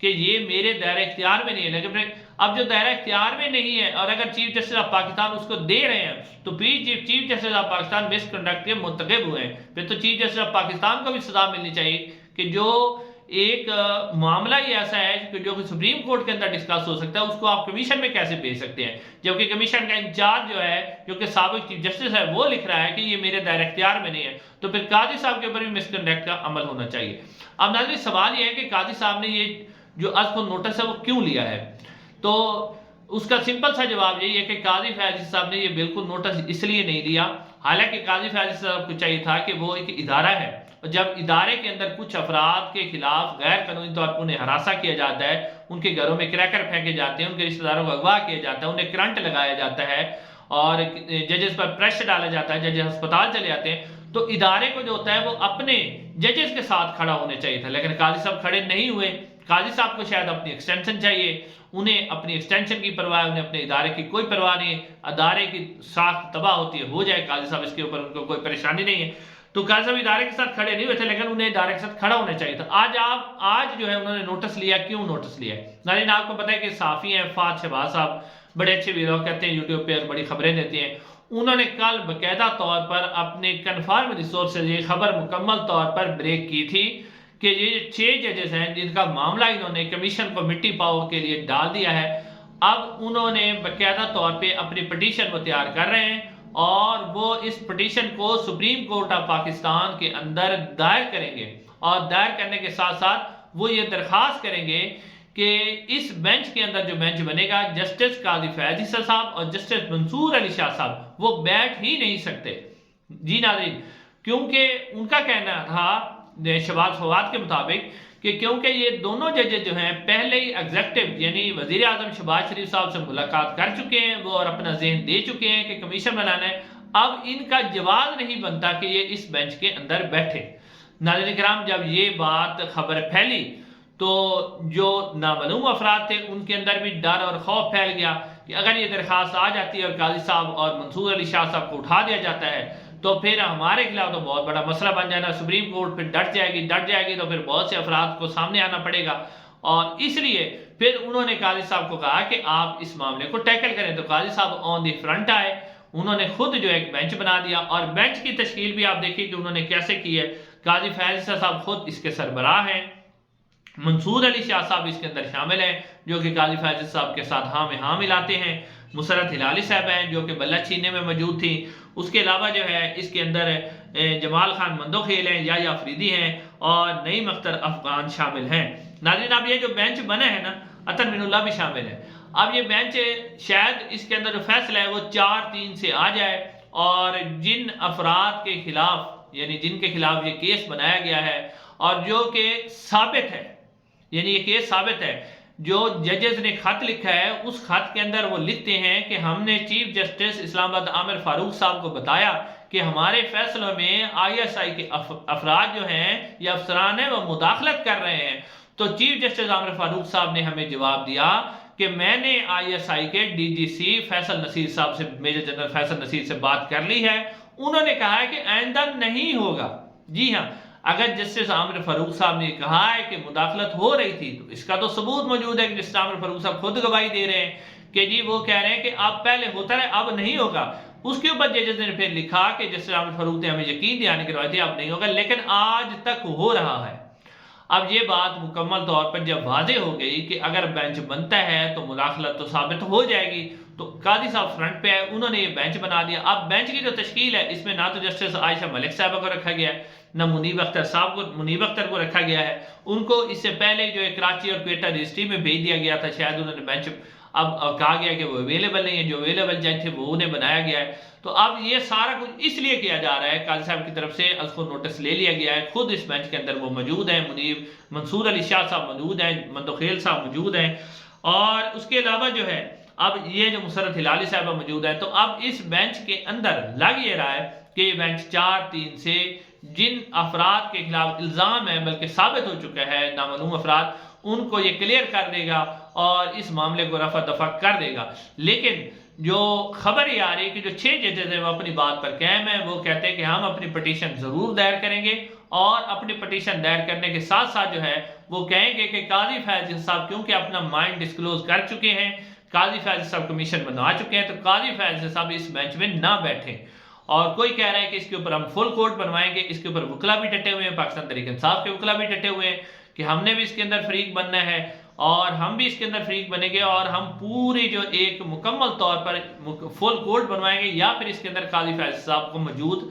کہ یہ میرے دائرہ اختیار میں نہیں ہے، لیکن اب جو دائرہ اختیار میں نہیں ہے اور اگر چیف جسٹس آف پاکستان اس کو دے رہے ہیں تو پھر chief justice of Pakistan miss conduct کے مرتکب ہوئے ہیں، پھر تو چیف جسٹس آف پاکستان کو بھی سزا ملنی چاہیے کہ جو ایک معاملہ ہی ایسا ہے کہ جو کہ سپریم کورٹ کے اندر ڈسکس ہو سکتا ہے اس کو آپ کمیشن میں کیسے بھیج سکتے ہیں، جبکہ کمیشن کا انچارج جو ہے جو کہ سابق چیف جسٹس ہے وہ لکھ رہا ہے کہ یہ میرے دائرہ اختیار میں نہیں ہے، تو پھر قاضی صاحب کے اوپر بھی مس کنڈکٹ کا عمل ہونا چاہیے۔ اب ناظرین سوال یہ ہے کہ قاضی صاحب نے یہ جو از کو نوٹس ہے وہ کیوں لیا ہے؟ تو اس کا سمپل سا جواب یہی ہے کہ قاضی فیاض صاحب نے یہ بالکل نوٹس اس لیے نہیں لیا، حالانکہ قاضی فیاض صاحب کو چاہیے تھا کہ وہ ایک ادارہ ہے، اور جب ادارے کے اندر کچھ افراد کے خلاف غیر قانونی طور پر انہیں ہراساں کیا جاتا ہے، ان کے گھروں میں کریکر پھینکے جاتے ہیں، ان کے رشتہ داروں کو اغوا کیا جاتا ہے، انہیں کرنٹ لگایا جاتا ہے اور ججز پر پریشر ڈالا جاتا ہے، ججز ہسپتال چلے جاتے ہیں، تو ادارے کو جو ہوتا ہے وہ اپنے ججز کے ساتھ کھڑا ہونے چاہیے تھا، لیکن قاضی صاحب کھڑے نہیں ہوئے۔ قاضی صاحب کو شاید اپنی ایکسٹینشن چاہیے، انہیں اپنی ایکسٹینشن کی پرواہ ہے، انہیں اپنے ادارے کی کوئی پرواہ نہیں، ادارے کی ساخت تباہ ہوتی ہے ہو جائے، قاضی صاحب اس کے اوپر ان کو کوئی پریشانی نہیں ہے، تو قاضی صاحب ادارے کے ساتھ کھڑے نہیں ہوئے تھے، لیکن انہیں ادارے کے ساتھ کھڑا ہونا چاہیے تھا۔ آج جو ہے انہوں نے نوٹس لیا، کیوں نوٹس لیا ہے؟ ناظرین آپ کو پتہ ہے کہ صحافی ہیں فہد شہباز صاحب، بڑے اچھے ویڈیو کہتے ہیں یوٹیوب پہ اور بڑی خبریں دیتے ہیں، انہوں نے کل باقاعدہ طور پر اپنے کنفرم ریسورس سے یہ خبر مکمل طور پر بریک کی تھی کہ یہ 6 ججز ہیں جن کا معاملہ انہوں نے کمیشن کو مٹی پاؤ کے لیے ڈال دیا ہے، اب انہوں نے باقاعدہ طور پہ اپنی پٹیشن وہ تیار کر رہے ہیں اور وہ اس پٹیشن کو سپریم کورٹ آف پاکستان کے اندر دائر کریں گے، اور دائر کرنے کے ساتھ ساتھ وہ یہ درخواست کریں گے کہ اس بینچ کے اندر جو بینچ بنے گا جسٹس قاضی فیاض عیسیٰ صاحب اور جسٹس منصور علی شاہ صاحب وہ بیٹھ ہی نہیں سکتے۔ جی ناظرین، کیونکہ ان کا کہنا تھا شہباز فواد کے مطابق کہ کیونکہ یہ دونوں ججز جو ہیں پہلے ہی ایگزیکٹو یعنی وزیر اعظم شہباز شریف صاحب سے ملاقات کر چکے ہیں، وہ اور اپنا ذہن دے چکے ہیں کہ کمیشن بنانا ہے، اب ان کا جواز نہیں بنتا کہ یہ اس بینچ کے اندر بیٹھے۔ ناظرین کرام، جب یہ بات خبر پھیلی تو جو نامعلوم افراد تھے ان کے اندر بھی ڈر اور خوف پھیل گیا کہ اگر یہ درخواست آ جاتی ہے اور قاضی صاحب اور منصور علی شاہ صاحب کو اٹھا دیا جاتا ہے تو پھر ہمارے خلاف تو بہت بڑا مسئلہ بن جانا، سپریم کورٹ پھر ڈٹ جائے گی تو پھر بہت سے افراد کو سامنے آنا پڑے گا، اور اس لیے پھر انہوں نے قاضی صاحب کو کہا کہ آپ اس معاملے کو ٹیکل کریں، تو قاضی صاحب آن دی فرنٹ آئے، انہوں نے خود جو ایک بینچ بنا دیا، اور بینچ کی تشکیل بھی آپ دیکھیے کہ انہوں نے کیسے کی ہے۔ قاضی فیاض عیسیٰ صاحب خود اس کے سربراہ ہیں، منصور علی شاہ صاحب اس کے اندر شامل ہیں جو کہ قاضی فیاض صاحب کے ساتھ ہاں میں ہاں ملاتے ہیں، مسرت ہلالی صاحب ہیں جو کہ بلہ چھیننے میں موجود تھی، اس کے علاوہ جو ہے اس کے اندر جمال خان مندوخیل ہیں، یا افریدی ہیں، اور نعیم اختر افغان شامل ہیں۔ ناظرین اب یہ جو بینچ بنا ہے نا، عطر من اللہ بھی شامل ہے، اب یہ بینچ شاید اس کے اندر جو فیصلہ ہے وہ 4-3 سے آ جائے، اور جن افراد کے خلاف یعنی جن کے خلاف یہ کیس بنایا گیا ہے اور جو کہ ثابت ہے، یعنی یہ کیس ثابت ہے، جو ججز نے خط لکھا ہے اس خط کے اندر وہ لکھتے ہیں کہ ہم نے چیف جسٹس اسلام آباد عامر فاروق صاحب کو بتایا کہ ہمارے فیصلوں میں ISI کے افراد جو ہیں یا افسران ہیں وہ مداخلت کر رہے ہیں، تو چیف جسٹس عامر فاروق صاحب نے ہمیں جواب دیا کہ میں نے ISI کے DGC فیصل نصیر صاحب سے، میجر جنرل فیصل نصیر سے بات کر لی ہے، انہوں نے کہا ہے کہ آئندہ نہیں ہوگا۔ جی ہاں، اگر جسٹس عامر فاروق صاحب نے کہا ہے کہ مداخلت ہو رہی تھی تو اس کا تو ثبوت موجود ہے کہ جسٹس عامر فاروق صاحب خود گواہی دے رہے ہیں کہ جی وہ کہہ رہے ہیں کہ اب پہلے ہوتا رہے اب نہیں ہوگا۔ اس کے اوپر ججز نے پھر لکھا کہ جسٹس عامر فاروق نے ہمیں یقین دلانے کروائی تھی اب نہیں ہوگا، لیکن آج تک ہو رہا ہے۔ اب یہ بات مکمل طور پر جب واضح ہو گئی کہ اگر بینچ بنتا ہے تو مداخلت تو ثابت ہو جائے گی، تو قاضی صاحب فرنٹ پہ ہے، انہوں نے یہ بینچ بنا دیا۔ اب بینچ کی جو تشکیل ہے اس میں نہ تو جسٹس عائشہ ملک صاحبہ کو رکھا گیا ہے، نہ منیب اختر کو رکھا گیا ہے، ان کو اس سے پہلے جو کراچی اور کوئٹہ رجسٹری میں بھیج دیا گیا تھا، شاید انہوں نے بینچ اب کہا گیا کہ وہ اویلیبل نہیں ہے، جو اویلیبل جج تھے وہ انہیں بنایا گیا ہے۔ تو اب یہ سارا کچھ اس لیے کیا جا رہا ہے، قاضی صاحب کی طرف سے اس کو نوٹس لے لیا گیا ہے، خود اس بینچ کے اندر وہ موجود ہیں، منصور علی شاہ صاحب موجود ہیں، مندوخیل صاحب موجود ہیں، اور اس کے علاوہ جو ہے اب یہ جو مسرت ہلالی صاحبہ موجود ہے، تو اب اس بینچ کے اندر لگ یہ رہا ہے کہ یہ بینچ 4-3 سے جن افراد کے خلاف الزام ہے بلکہ ثابت ہو چکا ہے نامعلوم افراد، ان کو یہ کلیئر کر دے گا اور اس معاملے کو رفع دفع کر دے گا۔ لیکن جو خبر یہ آ رہی ہے کہ جو 6 ججز ہیں وہ اپنی بات پر قائم ہیں، وہ کہتے ہیں کہ ہم اپنی پٹیشن ضرور دائر کریں گے، اور اپنی پٹیشن دائر کرنے کے ساتھ ساتھ جو ہے وہ کہیں گے کہ قاضی فیض صاحب کیونکہ اپنا مائنڈ ڈسکلوز کر چکے ہیں، قاضی فیض صاحب کمیشن بنا چکے ہیں، تو قاضی فیض صاحب اس بینچ میں نہ بیٹھیں۔ اور کوئی کہہ رہا ہے کہ اس کے اوپر ہم فل کورٹ بنوائیں گے، اس کے اوپر وکلا بھی ڈٹے ہوئے ہیں، پاکستان تحریک انصاف کے وکلا بھی ڈٹے ہوئے ہیں کہ ہم نے بھی اس کے اندر فریق بننا ہے، اور ہم بھی اس کے اندر فریق بنیں گے، اور ہم پوری جو ایک مکمل طور پر فل کورٹ بنوائیں گے، یا پھر اس کے اندر قاضی فیض صاحب کو موجود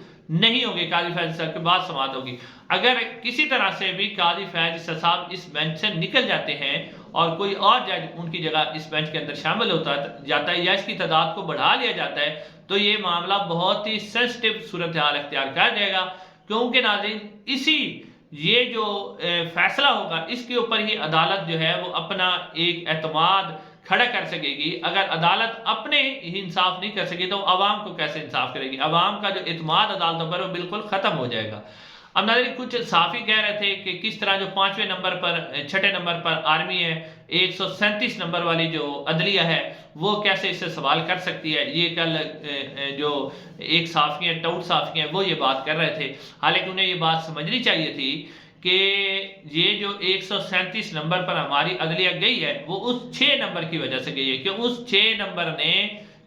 نہیں ہوگی، قاضی فیض صاحب کے بعد سماعت ہوگی۔ اگر کسی طرح سے بھی قاضی فیض صاحب اس بینچ سے نکل جاتے ہیں اور کوئی اور جج ان کی جگہ اس بینچ کے اندر شامل ہوتا جاتا ہے، یا اس کی تعداد کو بڑھا لیا جاتا ہے، تو یہ معاملہ بہت ہی سینسٹیو صورتحال اختیار کر جائے گا، کیونکہ ناظرین یہ جو فیصلہ ہوگا اس کے اوپر ہی عدالت جو ہے وہ اپنا ایک اعتماد کھڑا کر سکے گی۔ اگر عدالت اپنے ہی انصاف نہیں کر سکے تو عوام کو کیسے انصاف کرے گی؟ عوام کا جو اعتماد عدالتوں پر وہ بالکل ختم ہو جائے گا۔ اب ناظرین کچھ صحافی کہہ رہے تھے کہ کس طرح جو 5ویں نمبر پر 6 نمبر پر آرمی ہے، 137 نمبر والی جو عدلیہ ہے وہ کیسے اس سے سوال کر سکتی ہے؟ یہ کل جو ایک صحافی ہیں، ٹاؤٹ صحافی ہیں، وہ یہ بات کر رہے تھے، حالانکہ انہیں یہ بات سمجھنی چاہیے تھی کہ یہ جو 137 نمبر پر ہماری عدلیہ گئی ہے وہ اس 6 نمبر کی وجہ سے گئی ہے کہ اس 6 نمبر نے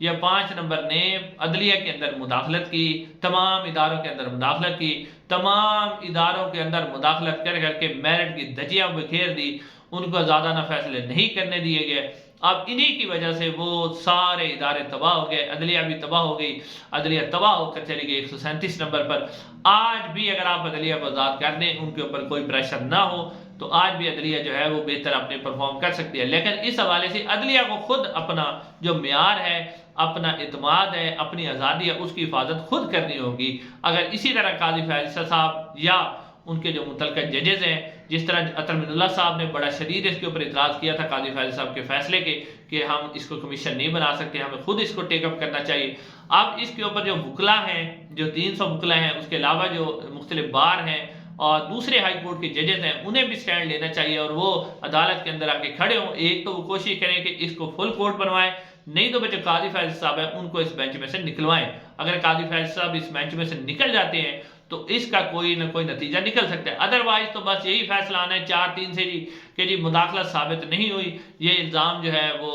یا 5 نمبر نے عدلیہ کے اندر مداخلت کی، تمام اداروں کے اندر مداخلت کی، تمام اداروں کے اندر مداخلت کر کر کے میرٹ کی دھجیاں بکھیر دی، ان کو آزادانہ فیصلے نہیں کرنے دیے گئے۔ اب انہی کی وجہ سے وہ سارے ادارے تباہ ہو گئے، عدلیہ بھی تباہ ہو گئی، عدلیہ تباہ ہو کر چلی گئی 137 نمبر پر۔ آج بھی اگر آپ عدلیہ کو آزاد کر دیں، ان کے اوپر کوئی پریشر نہ ہو، تو آج بھی عدلیہ جو ہے وہ بہتر اپنے پرفارم کر سکتی ہے، لیکن اس حوالے سے عدلیہ کو خود اپنا جو معیار ہے، اپنا اعتماد ہے، اپنی آزادی ہے، اس کی حفاظت خود کرنی ہوگی۔ اگر اسی طرح قاضی فیض صاحب یا ان کے جو متعلقہ ججز ہیں، جس طرح عطر من اللہ صاحب نے بڑا شدید اس کے اوپر اعتراض کیا تھا قاضی فیض صاحب کے فیصلے کے کہ ہم اس کو کمیشن نہیں بنا سکتے، ہمیں خود اس کو ٹیک اپ کرنا چاہیے۔ اب اس کے اوپر جو وکلا ہیں، جو 300 وکلا ہیں، اس کے علاوہ جو مختلف بار ہیں اور دوسرے ہائی کورٹ کے ججز ہیں، انہیں بھی سٹینڈ لینا چاہیے اور وہ عدالت کے اندر آ کے کھڑے ہوں۔ ایک تو وہ کوشش کریں کہ اس کو فل کورٹ بنوائیں، نہیں تو جو قاضی فیض صاحب ہیں ان کو اس بینچ میں سے نکلوائیں۔ اگر قاضی فیض صاحب اس بینچ میں سے نکل جاتے ہیں تو اس کا کوئی نہ کوئی نتیجہ نکل سکتا ہے، ادروائز تو بس یہی فیصلہ آنا ہے 4-3 سے کہ جی مداخلت ثابت نہیں ہوئی، یہ الزام جو ہے وہ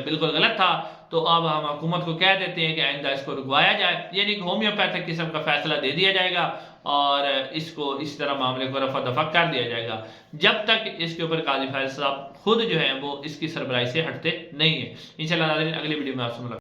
بالکل غلط تھا، تو اب ہم حکومت کو کہہ دیتے ہیں کہ آئندہ اس کو رکوایا جائے، یعنی کہ ہومیوپیتھک قسم کا فیصلہ دے دیا جائے گا اور اس کو اس طرح معاملے کو رفع دفع کر دیا جائے گا، جب تک اس کے اوپر قاضی فیض صاحب خود جو ہیں وہ اس کی سربراہی سے ہٹتے نہیں ہیں۔ انشاءاللہ ناظرین اگلی ویڈیو میں آپ سے ملاقات